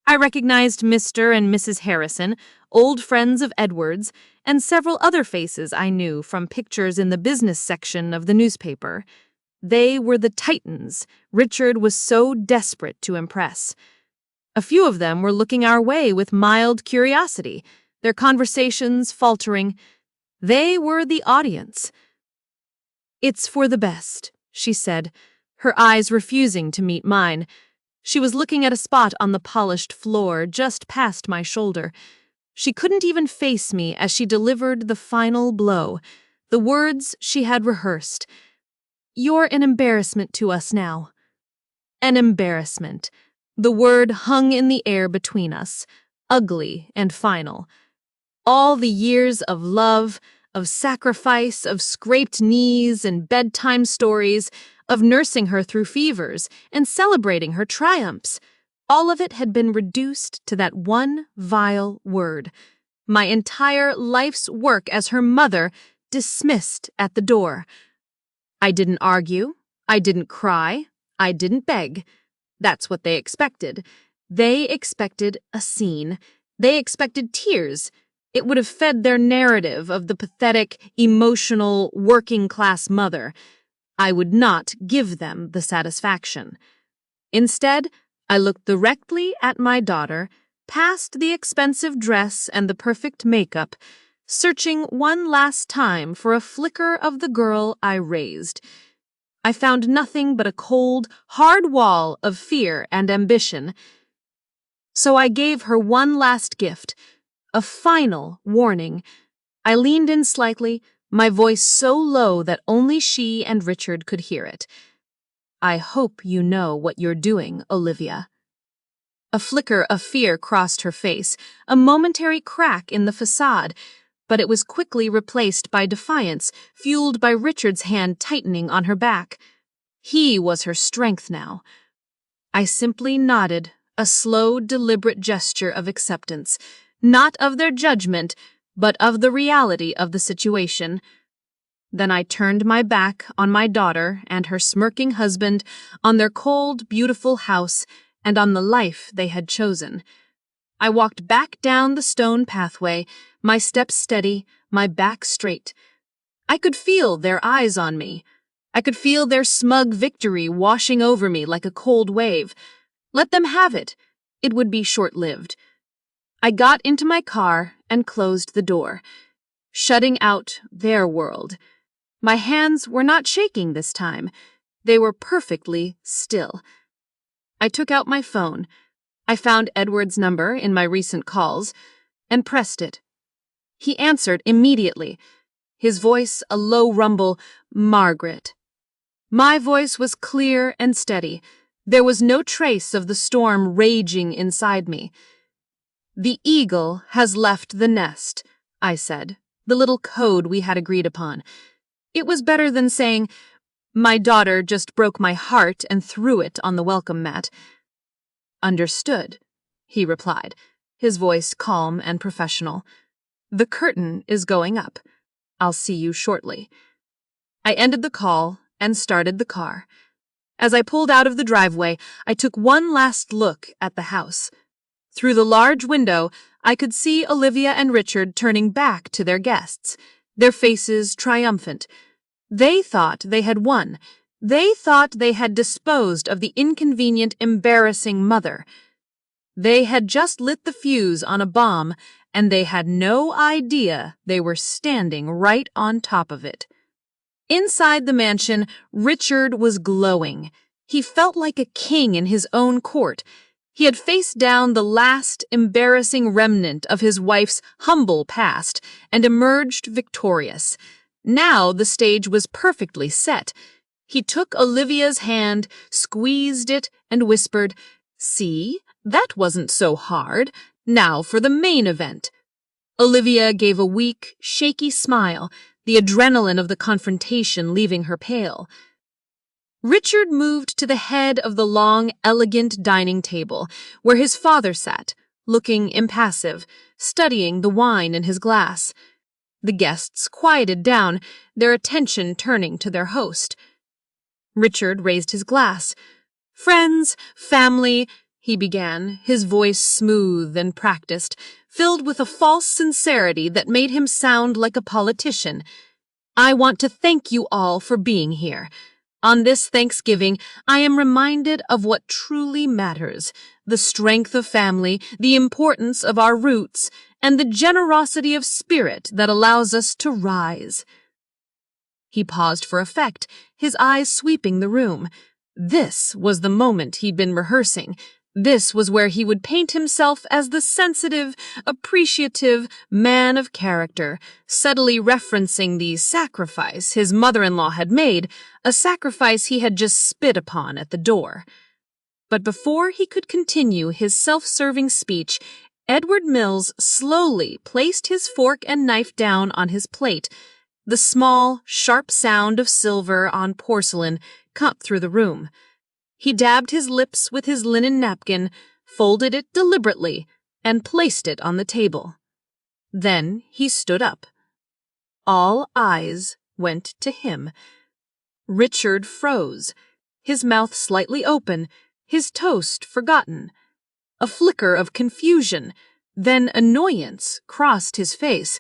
I recognized Mr. and Mrs. Harrison, old friends of Edward's, and several other faces I knew from pictures in the business section of the newspaper. They were the titans Richard was so desperate to impress. A few of them were looking our way with mild curiosity, their conversations faltering. They were the audience. "It's for the best," she said, her eyes refusing to meet mine. She was looking at a spot on the polished floor just past my shoulder. She couldn't even face me as she delivered the final blow, the words she had rehearsed. "You're an embarrassment to us now." An embarrassment. The word hung in the air between us, ugly and final. All the years of love, of sacrifice, of scraped knees and bedtime stories, of nursing her through fevers and celebrating her triumphs, all of it had been reduced to that one vile word. My entire life's work as her mother dismissed at the door. I didn't argue. I didn't cry. I didn't beg. That's what they expected. They expected a scene. They expected tears. It would have fed their narrative of the pathetic, emotional, working-class mother. I would not give them the satisfaction. Instead, I looked directly at my daughter, past the expensive dress and the perfect makeup, searching one last time for a flicker of the girl I raised. I found nothing but a cold, hard wall of fear and ambition. So I gave her one last gift, a final warning. I leaned in slightly, my voice so low that only she and Richard could hear it. "I hope you know what you're doing, Olivia." A flicker of fear crossed her face, a momentary crack in the facade, but it was quickly replaced by defiance, fueled by Richard's hand tightening on her back. He was her strength now. I simply nodded, a slow, deliberate gesture of acceptance, not of their judgment, but of the reality of the situation. Then I turned my back on my daughter and her smirking husband, on their cold, beautiful house, and on the life they had chosen. I walked back down the stone pathway, my steps steady, my back straight. I could feel their eyes on me. I could feel their smug victory washing over me like a cold wave. Let them have it. It would be short-lived. I got into my car and closed the door, shutting out their world. My hands were not shaking this time. They were perfectly still. I took out my phone. I found Edward's number in my recent calls and pressed it. He answered immediately, his voice a low rumble, "Margaret." My voice was clear and steady. There was no trace of the storm raging inside me. "The eagle has left the nest," I said, the little code we had agreed upon. It was better than saying, "My daughter just broke my heart and threw it on the welcome mat." "Understood," he replied, his voice calm and professional. "The curtain is going up. I'll see you shortly." I ended the call and started the car. As I pulled out of the driveway, I took one last look at the house. Through the large window, I could see Olivia and Richard turning back to their guests, their faces triumphant. They thought they had won. They thought they had disposed of the inconvenient, embarrassing mother. They had just lit the fuse on a bomb, and they had no idea they were standing right on top of it. Inside the mansion, Richard was glowing. He felt like a king in his own court. He had faced down the last embarrassing remnant of his wife's humble past and emerged victorious. Now the stage was perfectly set. He took Olivia's hand, squeezed it, and whispered, "See, That wasn't so hard. Now for the main event. Olivia gave a weak, shaky smile, the adrenaline of the confrontation leaving her pale. Richard moved to the head of the long, elegant dining table, where his father sat, looking impassive, studying the wine in his glass. The guests quieted down, their attention turning to their host. Richard raised his glass. "Friends, family," he began, his voice smooth and practiced, filled with a false sincerity that made him sound like a politician. "I want to thank you all for being here. On this Thanksgiving, I am reminded of what truly matters, the strength of family, the importance of our roots, and the generosity of spirit that allows us to rise." He paused for effect, his eyes sweeping the room. This was the moment he'd been rehearsing. This was where he would paint himself as the sensitive, appreciative man of character, subtly referencing the sacrifice his mother-in-law had made, a sacrifice he had just spit upon at the door. But before he could continue his self-serving speech, Edward Mills slowly placed his fork and knife down on his plate. The small, sharp sound of silver on porcelain cut through the room. He dabbed his lips with his linen napkin, folded it deliberately, and placed it on the table. Then he stood up. All eyes went to him. Richard froze, his mouth slightly open, his toast forgotten. A flicker of confusion, then annoyance crossed his face.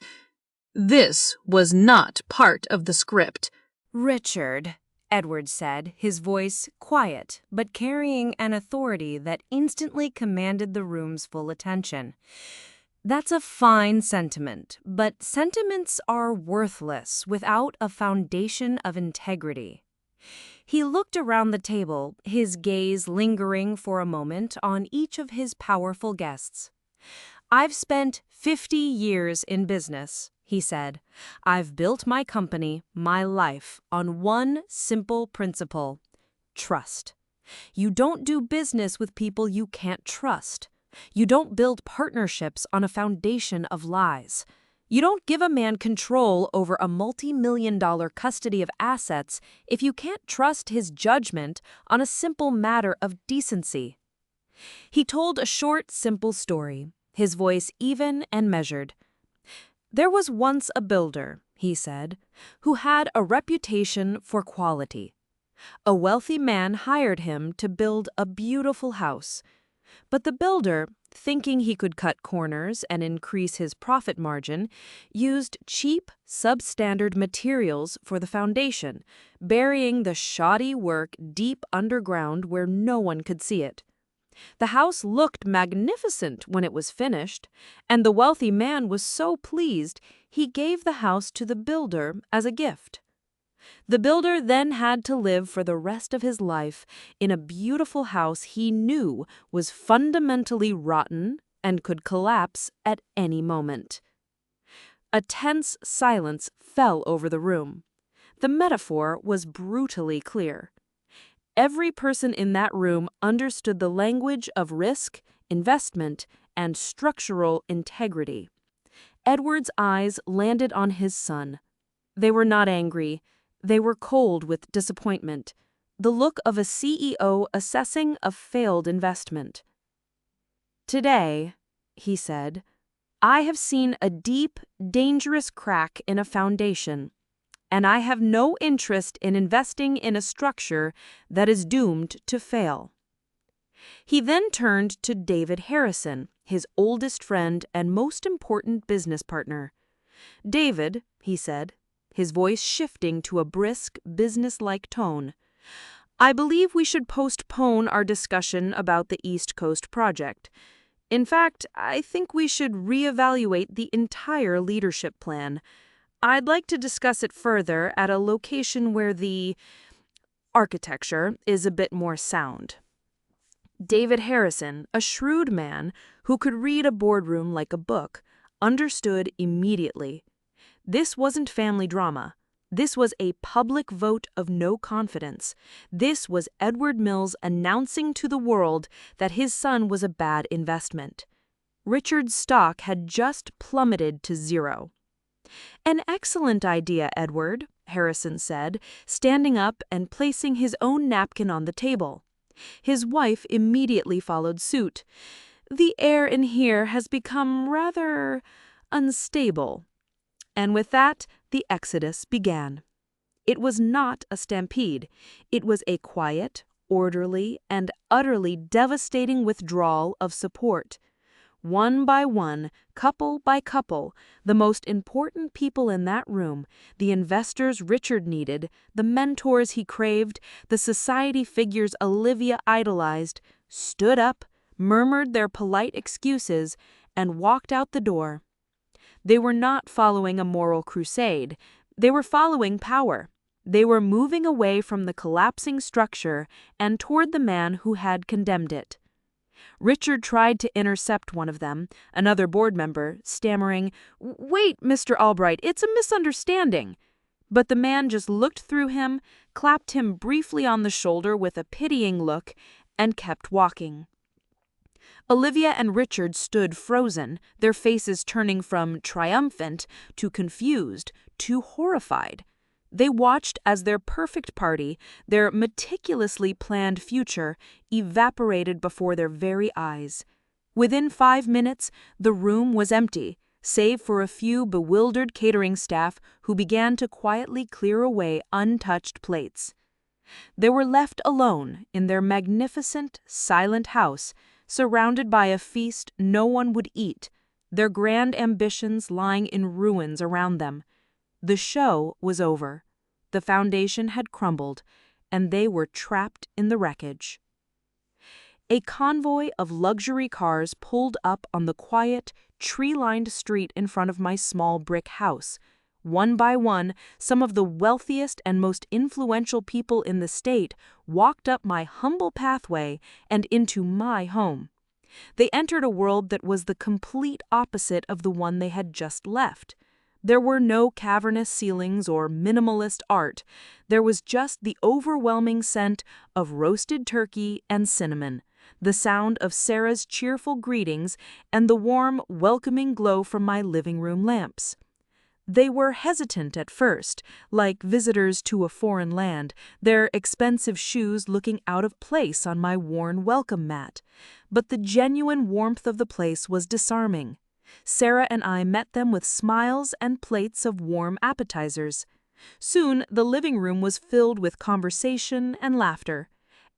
This was not part of the script. "Richard," Edward said, his voice quiet, but carrying an authority that instantly commanded the room's full attention. "That's a fine sentiment, but sentiments are worthless without a foundation of integrity." He looked around the table, his gaze lingering for a moment on each of his powerful guests. "I've spent 50 years in business," he said. "I've built my company, my life, on one simple principle: trust. You don't do business with people you can't trust. You don't build partnerships on a foundation of lies. You don't give a man control over a multi-million-dollar custody of assets if you can't trust his judgment on a simple matter of decency." He told a short, simple story, his voice even and measured. "There was once a builder," he said, "who had a reputation for quality. A wealthy man hired him to build a beautiful house. But the builder, thinking he could cut corners and increase his profit margin, used cheap, substandard materials for the foundation, burying the shoddy work deep underground where no one could see it. The house looked magnificent when it was finished, and the wealthy man was so pleased he gave the house to the builder as a gift. The builder then had to live for the rest of his life in a beautiful house he knew was fundamentally rotten and could collapse at any moment." A tense silence fell over the room. The metaphor was brutally clear. Every person in that room understood the language of risk, investment, and structural integrity. Edward's eyes landed on his son. They were not angry. They were cold with disappointment, the look of a CEO assessing a failed investment. "Today," he said, "I have seen a deep, dangerous crack in a foundation, and I have no interest in investing in a structure that is doomed to fail." He then turned to David Harrison, his oldest friend and most important business partner. "David," he said, his voice shifting to a brisk, business-like tone, "I believe we should postpone our discussion about the East Coast project. In fact, I think we should reevaluate the entire leadership plan. I'd like to discuss it further at a location where the architecture is a bit more sound." David Harrison, a shrewd man who could read a boardroom like a book, understood immediately. This wasn't family drama. This was a public vote of no confidence. This was Edward Mills announcing to the world that his son was a bad investment. Richard's stock had just plummeted to zero. "An excellent idea, Edward," Harrison said, standing up and placing his own napkin on the table. His wife immediately followed suit. "The air in here has become rather unstable." And with that, the exodus began. It was not a stampede. It was a quiet, orderly, and utterly devastating withdrawal of support. One by one, couple by couple, the most important people in that room, the investors Richard needed, the mentors he craved, the society figures Olivia idolized, stood up, murmured their polite excuses, and walked out the door. They were not following a moral crusade. They were following power. They were moving away from the collapsing structure and toward the man who had condemned it. Richard tried to intercept one of them, another board member, stammering, "Wait, Mr. Albright, it's a misunderstanding." But the man just looked through him, clapped him briefly on the shoulder with a pitying look, and kept walking. Olivia and Richard stood frozen, their faces turning from triumphant to confused to horrified. They watched as their perfect party, their meticulously planned future, evaporated before their very eyes. Within 5 minutes, the room was empty, save for a few bewildered catering staff who began to quietly clear away untouched plates. They were left alone in their magnificent, silent house, surrounded by a feast no one would eat, their grand ambitions lying in ruins around them. The show was over. The foundation had crumbled, and they were trapped in the wreckage. A convoy of luxury cars pulled up on the quiet, tree-lined street in front of my small brick house. One by one, some of the wealthiest and most influential people in the state walked up my humble pathway and into my home. They entered a world that was the complete opposite of the one they had just left. There were no cavernous ceilings or minimalist art. There was just the overwhelming scent of roasted turkey and cinnamon, the sound of Sarah's cheerful greetings, and the warm, welcoming glow from my living room lamps. They were hesitant at first, like visitors to a foreign land, their expensive shoes looking out of place on my worn welcome mat. But the genuine warmth of the place was disarming. Sarah and I met them with smiles and plates of warm appetizers. Soon, the living room was filled with conversation and laughter.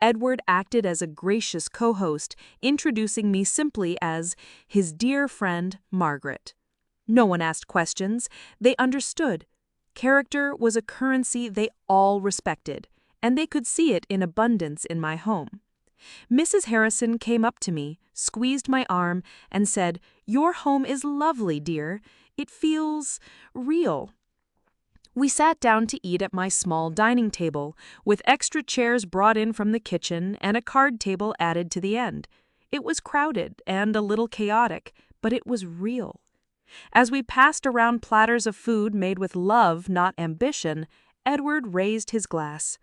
Edward acted as a gracious co-host, introducing me simply as his dear friend, Margaret. No one asked questions. They understood. Character was a currency they all respected, and they could see it in abundance in my home. Mrs. Harrison came up to me, squeezed my arm, and said, "Your home is lovely, dear. It feels real." We sat down to eat at my small dining table, with extra chairs brought in from the kitchen and a card table added to the end. It was crowded and a little chaotic, but it was real. As we passed around platters of food made with love, not ambition, Edward raised his glass.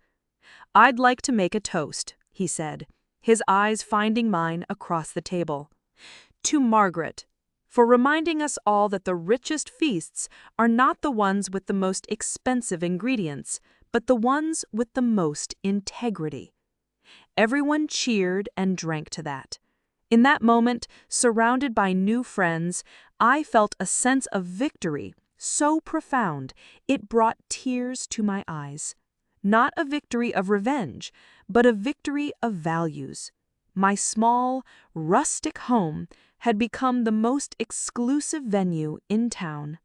"I'd like to make a toast," he said, his eyes finding mine across the table. "To Margaret, for reminding us all that the richest feasts are not the ones with the most expensive ingredients, but the ones with the most integrity." Everyone cheered and drank to that. In that moment, surrounded by new friends, I felt a sense of victory so profound it brought tears to my eyes. Not a victory of revenge, but a victory of values. My small, rustic home had become the most exclusive venue in town.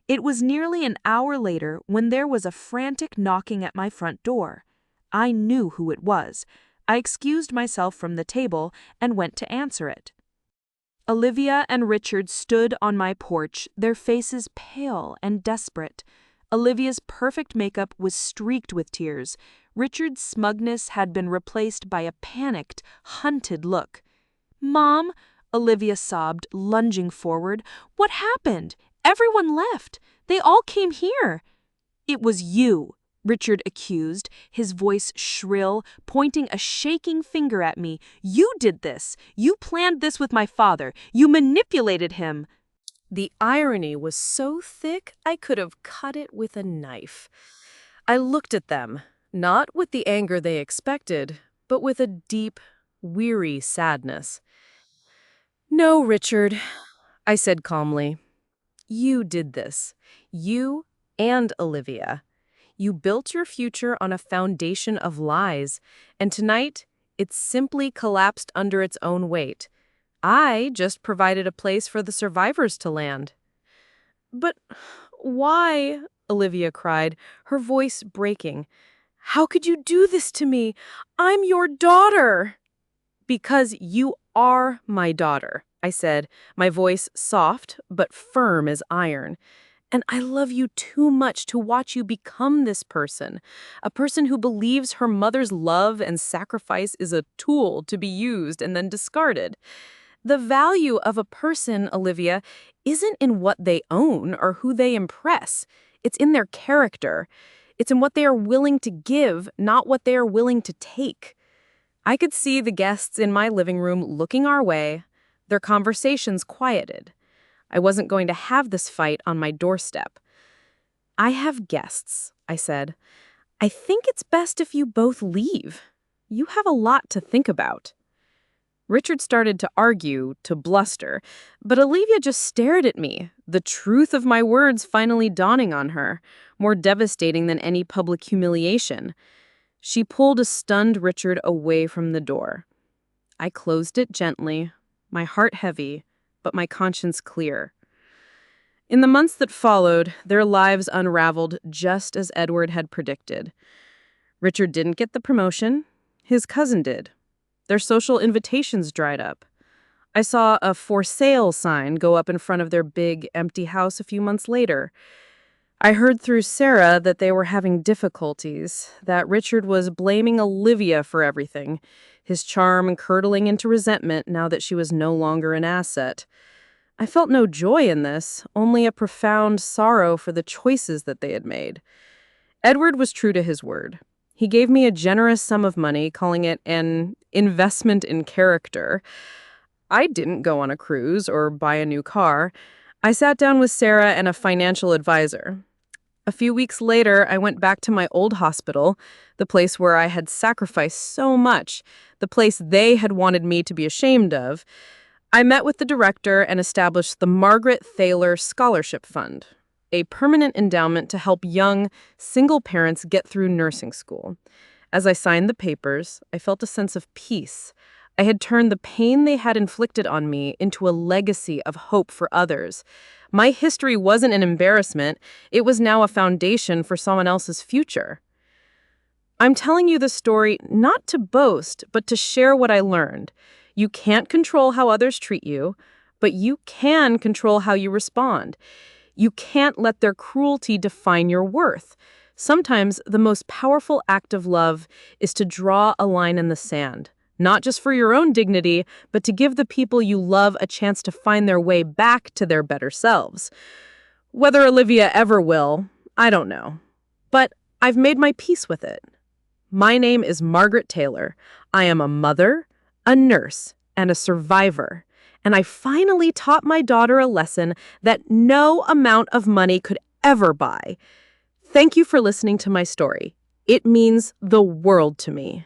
It was nearly an hour later when there was a frantic knocking at my front door. I knew who it was. I excused myself from the table and went to answer it. Olivia and Richard stood on my porch, their faces pale and desperate. Olivia's perfect makeup was streaked with tears. Richard's smugness had been replaced by a panicked, hunted look. "Mom," Olivia sobbed, lunging forward, "what happened? Everyone left. They all came here." "It was you," Richard accused, his voice shrill, pointing a shaking finger at me. "You did this. You planned this with my father. You manipulated him." The irony was so thick I could have cut it with a knife. I looked at them, not with the anger they expected, but with a deep, weary sadness. "No, Richard," I said calmly. "You did this. You and Olivia. You built your future on a foundation of lies, and tonight it simply collapsed under its own weight. I just provided a place for the survivors to land." "But why?" Olivia cried, her voice breaking. "How could you do this to me? I'm your daughter." "Because you are my daughter," I said, my voice soft but firm as iron. "And I love you too much to watch you become this person, a person who believes her mother's love and sacrifice is a tool to be used and then discarded. The value of a person, Olivia, isn't in what they own or who they impress. It's in their character. It's in what they are willing to give, not what they are willing to take." I could see the guests in my living room looking our way, their conversations quieted. I wasn't going to have this fight on my doorstep. "I have guests," I said. "I think it's best if you both leave. You have a lot to think about." Richard started to argue, to bluster, but Olivia just stared at me, the truth of my words finally dawning on her, more devastating than any public humiliation. She pulled a stunned Richard away from the door. I closed it gently, my heart heavy, but my conscience clear. In the months that followed, their lives unraveled just as Edward had predicted. Richard didn't get the promotion. His cousin did. Their social invitations dried up. I saw a "for sale" sign go up in front of their big, empty house a few months later. I heard through Sarah that they were having difficulties, that Richard was blaming Olivia for everything, his charm curdling into resentment now that she was no longer an asset. I felt no joy in this, only a profound sorrow for the choices that they had made. Edward was true to his word. He gave me a generous sum of money, calling it an investment in character. I didn't go on a cruise or buy a new car. I sat down with Sarah and a financial advisor. A few weeks later, I went back to my old hospital, the place where I had sacrificed so much, the place they had wanted me to be ashamed of. I met with the director and established the Margaret Thaler Scholarship Fund, a permanent endowment to help young, single parents get through nursing school. As I signed the papers, I felt a sense of peace. I had turned the pain they had inflicted on me into a legacy of hope for others. My history wasn't an embarrassment. It was now a foundation for someone else's future. I'm telling you this story not to boast, but to share what I learned. You can't control how others treat you, but you can control how you respond. You can't let their cruelty define your worth. Sometimes the most powerful act of love is to draw a line in the sand, not just for your own dignity, but to give the people you love a chance to find their way back to their better selves. Whether Olivia ever will, I don't know. But I've made my peace with it. My name is Margaret Thaler. I am a mother, a nurse, and a survivor. And I finally taught my daughter a lesson that no amount of money could ever buy. Thank you for listening to my story. It means the world to me.